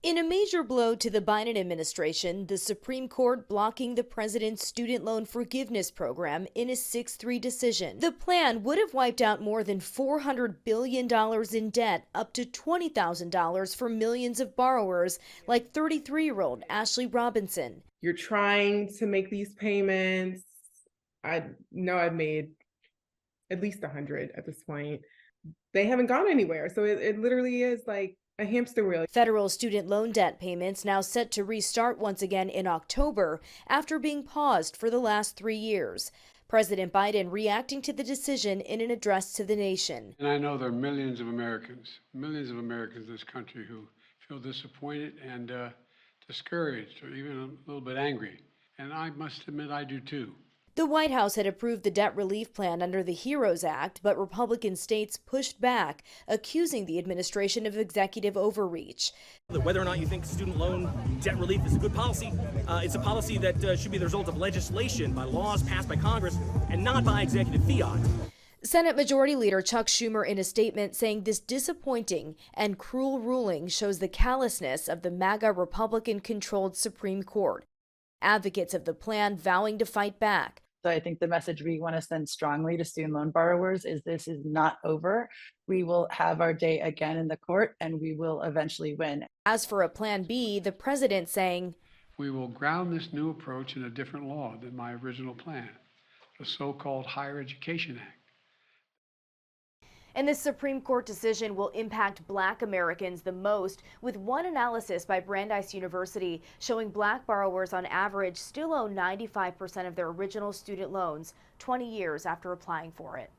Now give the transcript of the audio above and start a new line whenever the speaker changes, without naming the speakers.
In a major blow to the Biden administration, the Supreme Court blocking the president's student loan forgiveness program in a 6-3 decision. The plan would have wiped out more than $400 billion in debt, up to $20,000 for millions of borrowers, like 33-year-old Ashley Robinson.
You're trying to make these payments. I know I've made at least 100 at this point. They haven't gone anywhere. So it literally is like a hamster wheel.
Federal student loan debt payments now set to restart once again in October after being paused for the last 3 years. President Biden reacting to the decision in an address to the nation.
And I know there are millions of Americans in this country who feel disappointed and discouraged or even a little bit angry. And I must admit I do too.
The White House had approved the debt relief plan under the HEROES Act, but Republican states pushed back, accusing the administration of executive overreach.
Whether or not you think student loan debt relief is a good policy, it's a policy that should be the result of legislation by laws passed by Congress and not by executive fiat.
Senate Majority Leader Chuck Schumer in a statement saying this disappointing and cruel ruling shows the callousness of the MAGA Republican-controlled Supreme Court. Advocates of the plan vowing to fight back.
So I think the message we want to send strongly to student loan borrowers is this is not over. We will have our day again in the court and we will eventually win.
As for a plan B, the president saying,
"We will ground this new approach in a different law than my original plan, the so-called Higher Education Act."
And this Supreme Court decision will impact Black Americans the most, with one analysis by Brandeis University showing Black borrowers on average still owe 95% of their original student loans 20 years after applying for it.